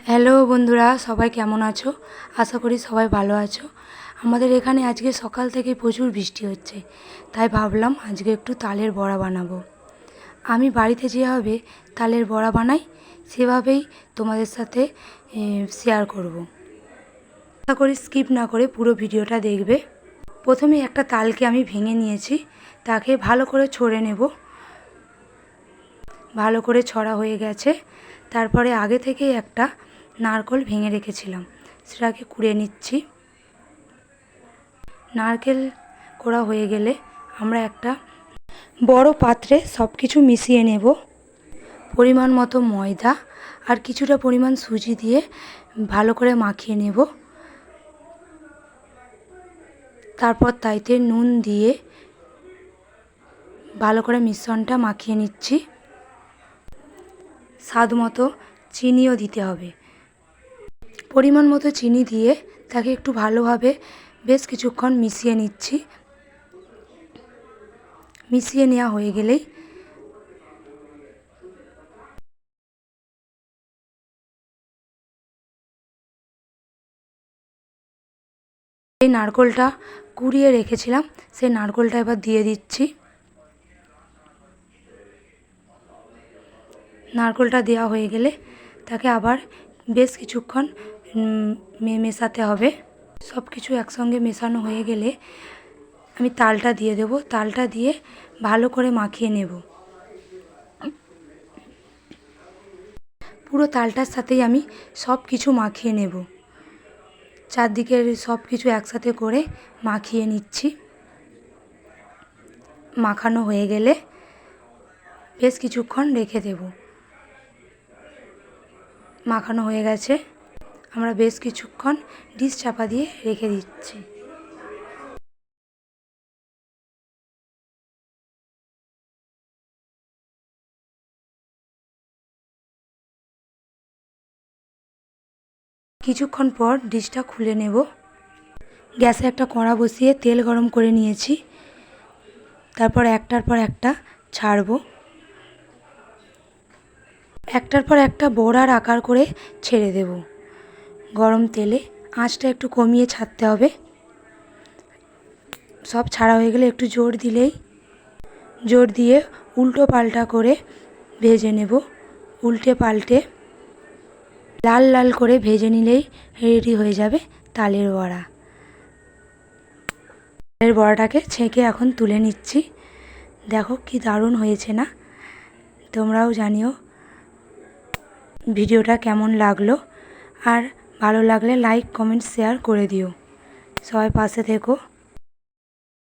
Hello বন্ধুরা, সবাই কেমন আছো? আশা করি সবাই ভালো আছো। আমাদের এখানে আজকে সকাল থেকে প্রচুর বৃষ্টি হচ্ছে, তাই ভাবলাম আজকে একটু তালের বড়া বানাবো। আমি বাড়িতে যেভাবে তালের বড়া বানাই সেভাবেই তোমাদের সাথে শেয়ার করব। আশা করি স্কিপ না করে পুরো ভিডিওটা দেখবে। প্রথমে একটা তালকে আমি ভেঙে নিয়েছি, তাকে ভালো করে ছড়ে নেব। ভালো করে ছড়া হয়ে গেছে। তারপরে আগে থেকেই একটা নারকেল ভেঙে রেখেছিলাম, সেটাকে কুড়ে নিচ্ছি। নারকেল কোড়া হয়ে গেলে আমরা একটা বড় পাত্রে সব কিছু মিশিয়ে নেব। পরিমাণ মতো ময়দা আর কিছুটা পরিমাণ সুজি দিয়ে ভালো করে মাখিয়ে নেব। তারপর তাইতে নুন দিয়ে ভালো করে মিশ্রণটা মাখিয়ে নিচ্ছি। স্বাদ মতো চিনিও দিতে হবে। পরিমাণ মতো চিনি দিয়ে তাকে একটু ভালোভাবে বেশ কিছুক্ষণ মিশিয়ে নিচ্ছি। মিশিয়ে নেওয়া হয়ে গেলেই এই নারকেলটা কুড়িয়ে রেখেছিলাম, সেই নারকেলটা এবার দিয়ে দিচ্ছি। নারকেলটা দেওয়া হয়ে গেলে তাকে আবার বেশ কিছুক্ষণ মেশাতে হবে। সব কিছু একসঙ্গে মেশানো হয়ে গেলে আমি তালটা দিয়ে দেব। তালটা দিয়ে ভালো করে মাখিয়ে নেব। পুরো তালটার সাথেই আমি সব কিছু মাখিয়ে নেব। চারদিকের সব কিছু একসাথে করে মাখিয়ে নিচ্ছি। মাখানো হয়ে গেলে বেশ কিছুক্ষণ রেখে দেব। মাখানো হয়ে গেছে, আমরা বেশ কিছুক্ষণ ডিশ চাপা দিয়ে রেখে দিচ্ছি। কিছুক্ষণ পর ডিশটা খুলে নেব। গ্যাসে একটা কড়া বসিয়ে তেল গরম করে নিয়েছি। তারপর একটার পর একটা ছাড়বো। একটার পর একটা বড়ার আকার করে ছেড়ে দেব গরম তেলে। আঁচটা একটু কমিয়ে ছাড়তে হবে। সব ছাড়া হয়ে গেলে একটু জোর দিয়ে উল্টো পাল্টা করে ভেজে নেব। উল্টে পাল্টে লাল লাল করে ভেজে নিলেই রেডি হয়ে যাবে তালের বড়া। তালের বড়াটাকে ছেঁকে এখন তুলে নিচ্ছি। দেখো কি দারুণ হয়েছে না? তোমরাও জানিও ভিডিওটা কেমন লাগলো, আর ভালো লাগলে লাইক কমেন্ট শেয়ার করে দিও। সবাই পাশে থেকো।